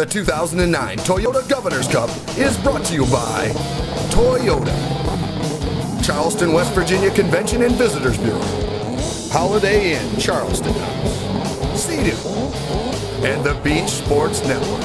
The 2009 Toyota Governor's Cup is brought to you by Toyota, Charleston, West Virginia Convention and Visitors Bureau, Holiday Inn Charleston, Sea-Doo, and the Beach Sports Network.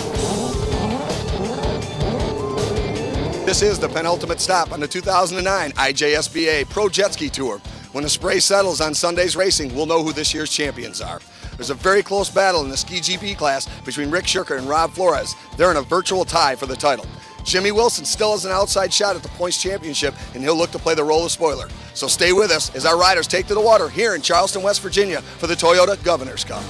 This is the penultimate stop on the 2009 IJSBA Pro Jet Ski Tour. When the spray settles on Sunday's racing, we'll know who this year's champions are. There's a very close battle in the Ski GP class between Rick Shurker and Rob Flores. They're in a virtual tie for the title. Jimmy Wilson still has an outside shot at the points championship, and he'll look to play the role of spoiler. So stay with us as our riders take to the water here in Charleston, West Virginia for the Toyota Governor's Cup.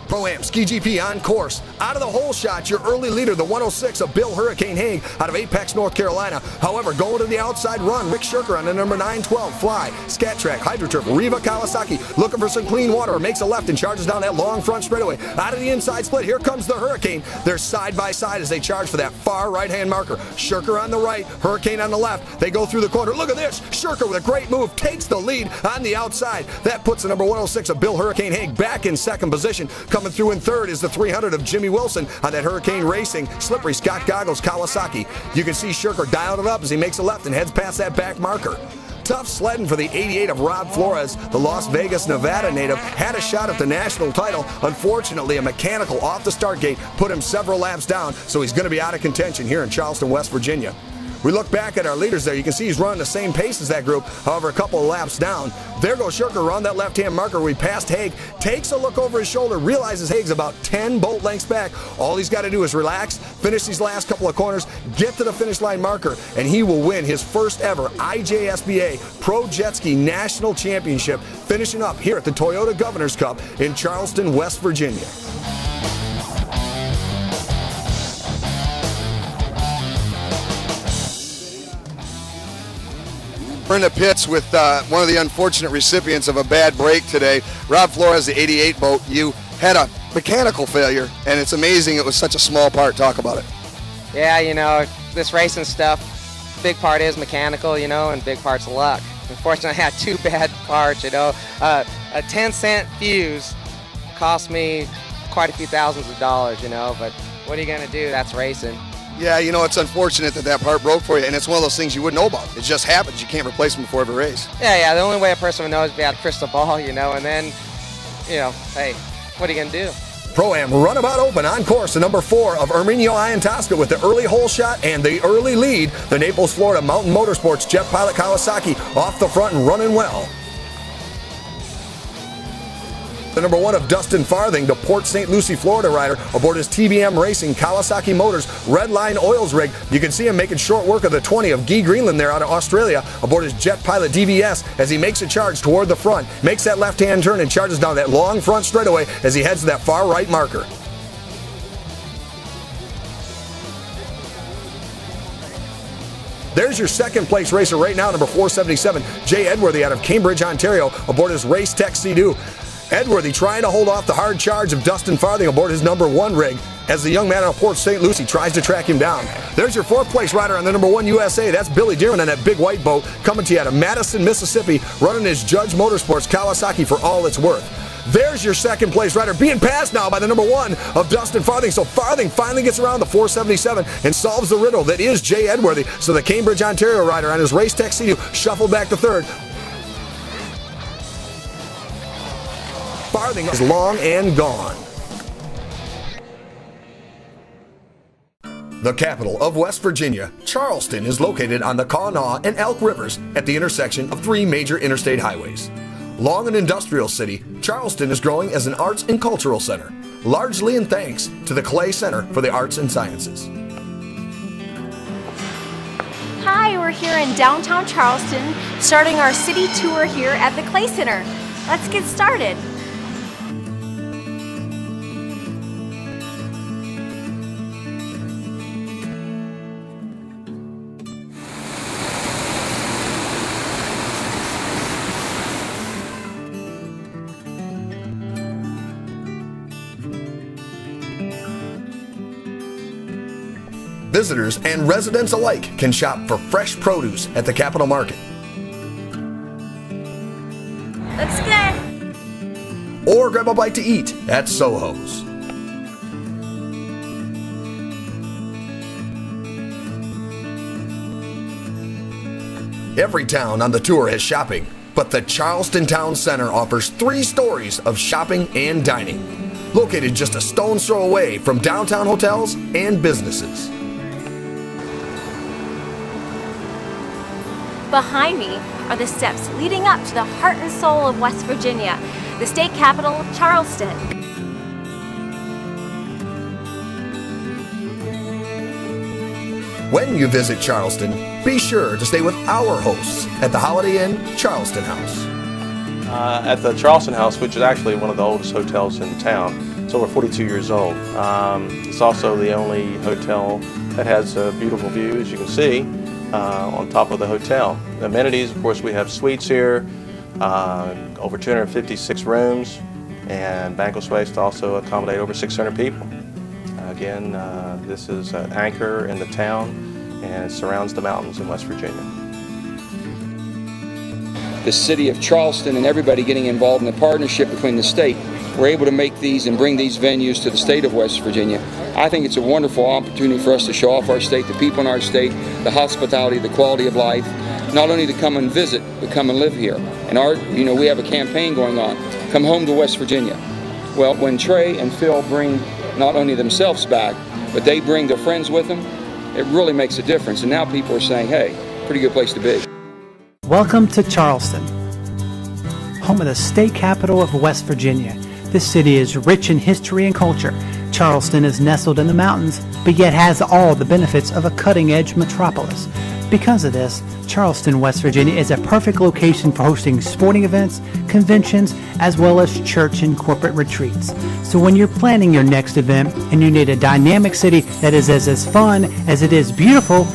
Pro-Am Ski GP on course. Out of the hole shot, your early leader, the 106 of Bill Hurricane Haig out of Apex, North Carolina. However, going to the outside run, Rick Shurker on the number 912 Fly. Scat Track, Hydroturf, Riva Kawasaki looking for some clean water. Makes a left and charges down that long front straightaway. Out of the inside split, here comes the Hurricane. They're side by side as they charge for that far right-hand marker. Shurker on the right, Hurricane on the left. They go through the corner. Look at this. Shurker with a great move takes the lead on the outside. That puts the number 106 of Bill Hurricane Haig back in second position. Coming through in third is the 300 of Jimmy Wilson on that Hurricane Racing Slippery Scott Goggles Kawasaki. You can see Shurker dialed it up as he makes a left and heads past that back marker. Tough sledding for the 88 of Rob Flores. The Las Vegas, Nevada native had a shot at the national title. Unfortunately, a mechanical off the start gate put him several laps down, so he's going to be out of contention here in Charleston, West Virginia. We look back at our leaders there. You can see he's running the same pace as that group, however, a couple of laps down. There goes Shurker around that left-hand marker. We passed Haig, takes a look over his shoulder, realizes Haig's about 10 bolt lengths back. All he's got to do is relax, finish these last couple of corners, get to the finish line marker, and he will win his first ever IJSBA Pro Jet Ski National Championship, finishing up here at the Toyota Governor's Cup in Charleston, West Virginia. We're in the pits with one of the unfortunate recipients of a bad break today. Rob Flores, the 88 boat. You had a mechanical failure, and it's amazing it was such a small part. Talk about it. Yeah, you know, this racing stuff, big part is mechanical, you know, and big part's luck. Unfortunately, I had two bad parts, you know. A 10-cent fuse cost me quite a few thousands of dollars, you know, but what are you going to do? That's racing. Yeah, you know, it's unfortunate that that part broke for you, and it's one of those things you wouldn't know about. It just happens. You can't replace them before every race. Yeah, the only way a person would know is if they had a crystal ball, you know, and then, you know, hey, what are you going to do? Pro-Am runabout open on course, the number 4 of Erminio Iantosca with the early hole shot and the early lead. The Naples, Florida Mountain Motorsports Jet Pilot Kawasaki off the front and running well. The number 1 of Dustin Farthing, the Port St. Lucie, Florida rider, aboard his TBM Racing Kawasaki Motors Red Line Oils rig. You can see him making short work of the 20 of Guy Greenland there out of Australia aboard his Jet Pilot DVS as he makes a charge toward the front, makes that left-hand turn and charges down that long front straightaway as he heads to that far right marker. There's your second place racer right now, number 477, Jay Edworthy out of Cambridge, Ontario, aboard his Race Tech Sea-Doo. Edworthy trying to hold off the hard charge of Dustin Farthing aboard his number 1 rig as the young man out of Port St. Lucie tries to track him down. There's your 4th place rider on the number 1 USA. That's Billy Dearman on that big white boat coming to you out of Madison, Mississippi, running his Judge Motorsports Kawasaki for all it's worth. There's your 2nd place rider being passed now by the number 1 of Dustin Farthing. So Farthing finally gets around the 477 and solves the riddle that is Jay Edworthy. So the Cambridge, Ontario rider on his Race Tech Sea-Doo shuffled back to 3rd. Farthing is long and gone. The capital of West Virginia, Charleston is located on the Kanawha and Elk Rivers at the intersection of 3 major interstate highways. Long an industrial city, Charleston is growing as an arts and cultural center, largely in thanks to the Clay Center for the Arts and Sciences. Hi, we're here in downtown Charleston, starting our city tour here at the Clay Center. Let's get started. Visitors and residents alike can shop for fresh produce at the Capitol Market. Looks good. or grab a bite to eat at Soho's. Every town on the tour has shopping, but the Charleston Town Center offers 3 stories of shopping and dining, located just a stone's throw away from downtown hotels and businesses. Behind me are the steps leading up to the heart and soul of West Virginia, the state capital, Charleston. When you visit Charleston, be sure to stay with our hosts at the Holiday Inn Charleston House. At the Charleston House, which is actually one of the oldest hotels in town. It's over 42 years old. It's also the only hotel that has a beautiful view, as you can see, on top of the hotel. The amenities, of course, we have suites here, over 256 rooms, and banquet space to also accommodate over 600 people. Again, this is an anchor in the town, and it surrounds the mountains in West Virginia. The city of Charleston and everybody getting involved in the partnership between the state, we're able to make these and bring these venues to the state of West Virginia. I think it's a wonderful opportunity for us to show off our state, the people in our state, the hospitality, the quality of life, not only to come and visit, but come and live here. And we have a campaign going on, Come Home to West Virginia. Well, when Trey and Phil bring not only themselves back, but they bring their friends with them, it really makes a difference. And now people are saying, hey, pretty good place to be. Welcome to Charleston, home of the state capital of West Virginia. This city is rich in history and culture. Charleston is nestled in the mountains, but yet has all the benefits of a cutting-edge metropolis. Because of this, Charleston, West Virginia is a perfect location for hosting sporting events, conventions, as well as church and corporate retreats. So when you're planning your next event and you need a dynamic city that is as fun as it is beautiful,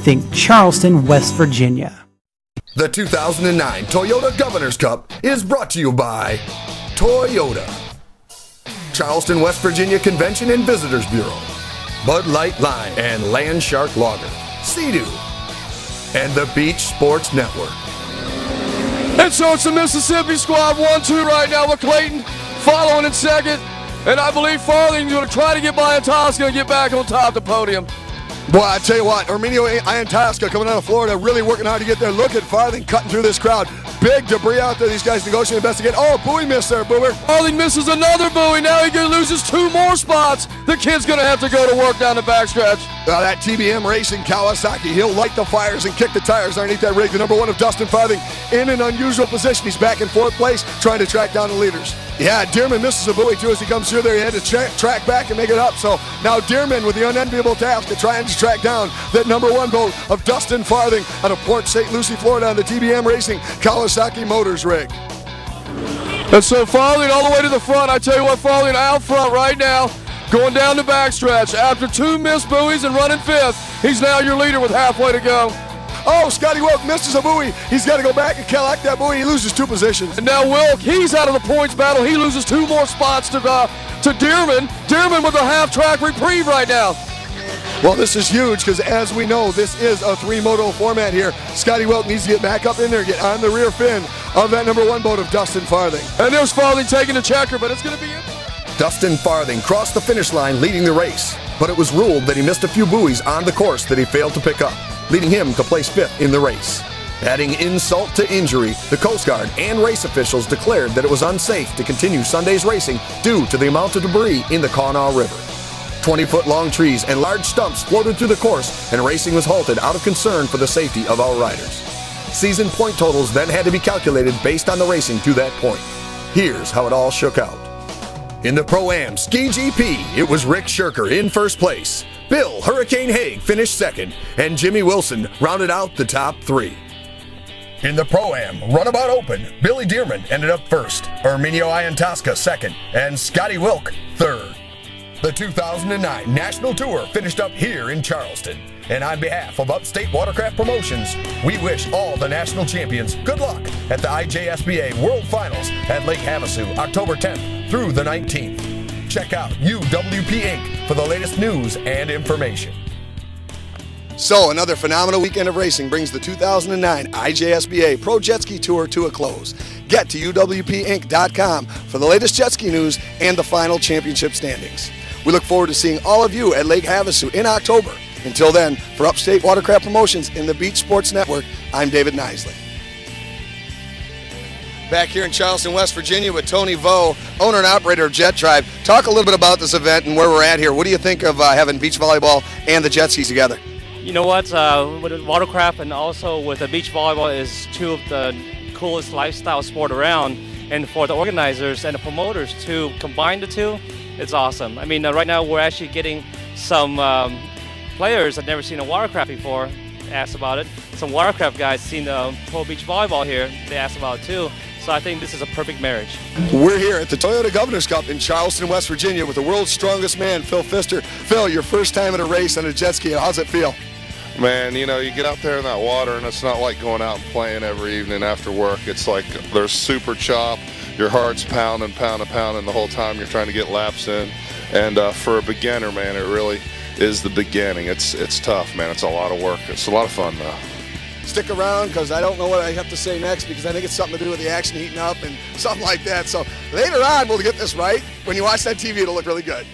think Charleston, West Virginia. The 2009 Toyota Governor's Cup is brought to you by Toyota, Charleston, West Virginia Convention and Visitors Bureau, Bud Light Lime and Land Shark Lager, Sea-Doo, and the Beach Sports Network. And so it's the Mississippi squad 1-2 right now with Clayton following in second. And I believe Farthing's going to try to get by Itasca and get back on top of the podium. Boy, I tell you what, Itasca coming out of Florida, really working hard to get there. Look at Farthing cutting through this crowd. Big debris out there. These guys negotiating best to get. Oh, buoy miss there, Boomer. Farthing misses another buoy. Now he loses 2 more spots. The kid's going to have to go to work down the backstretch. That TBM Racing Kawasaki, he'll light the fires and kick the tires underneath that rig. The number 1 of Dustin Farthing in an unusual position. He's back in 4th place, trying to track down the leaders. Yeah, Dearman misses a buoy too as he comes through there. He had to track back and make it up. So now Dearman with the unenviable task of trying to track down that number 1 boat of Dustin Farthing out of Port St. Lucie, Florida on the TBM Racing Kawasaki Motors rig. And so Farthing all the way to the front. I tell you what, Farthing out front right now, going down the backstretch. After 2 missed buoys and running 5th, he's now your leader with halfway to go. Oh, Scotty Wilk misses a buoy. He's got to go back and collect that buoy. He loses 2 positions. And now Wilk, he's out of the points battle. He loses 2 more spots to Dearman. Dearman with a half-track reprieve right now. Well, this is huge because, as we know, this is a 3-moto format here. Scotty Wilk needs to get back up in there, get on the rear fin of that number 1 boat of Dustin Farthing. And there's Farthing taking the checker, but it's going to be it. Dustin Farthing crossed the finish line leading the race, but it was ruled that he missed a few buoys on the course that he failed to pick up, leading him to place 5th in the race. Adding insult to injury, the Coast Guard and race officials declared that it was unsafe to continue Sunday's racing due to the amount of debris in the Kanawha River. 20-foot-long trees and large stumps floated through the course, and racing was halted out of concern for the safety of our riders. Season point totals then had to be calculated based on the racing to that point. Here's how it all shook out. In the Pro-Am Ski GP, it was Rick Shirker in 1st place. Bill Hurricane Haig finished 2nd, and Jimmy Wilson rounded out the top 3. In the Pro-Am Runabout Open, Billy Dearman ended up 1st, Herminio Itasca 2nd, and Scotty Wilk 3rd. The 2009 National Tour finished up here in Charleston. And on behalf of Upstate Watercraft Promotions, we wish all the national champions good luck at the IJSBA World Finals at Lake Havasu, October 10th through the 19th. Check out UWP Inc. for the latest news and information. So another phenomenal weekend of racing brings the 2009 IJSBA Pro Jet Ski Tour to a close. Get to UWP-Inc.com for the latest jet ski news and the final championship standings. We look forward to seeing all of you at Lake Havasu in October. Until then, for Upstate Watercraft Promotions in the Beach Sports Network, I'm David Nisley. Back here in Charleston, West Virginia with Tony Vo, owner and operator of Jet Drive. Talk a little bit about this event and where we're at here. What do you think of having beach volleyball and the jet skis together? You know what, with watercraft and also with the beach volleyball is two of the coolest lifestyle sport around. And for the organizers and the promoters to combine the two, it's awesome. I mean, right now we're actually getting some players that have never seen a watercraft before asked about it. Some watercraft guys seen the pro beach volleyball here, they asked about it too. So I think this is a perfect marriage. We're here at the Toyota Governor's Cup in Charleston, West Virginia with the world's strongest man, Phil Pfister. Phil, your first time at a race on a jet ski, how's it feel? Man, you know, you get out there in that water and it's not like going out and playing every evening after work. It's like there's super chop, your heart's pounding the whole time you're trying to get laps in. And for a beginner, man, it really is the beginning. It's tough, man. It's a lot of work. It's a lot of fun, though. Stick around because I don't know what I have to say next because I think it's something to do with the action heating up and something like that. So later on, we'll get this right. When you watch that TV, it'll look really good.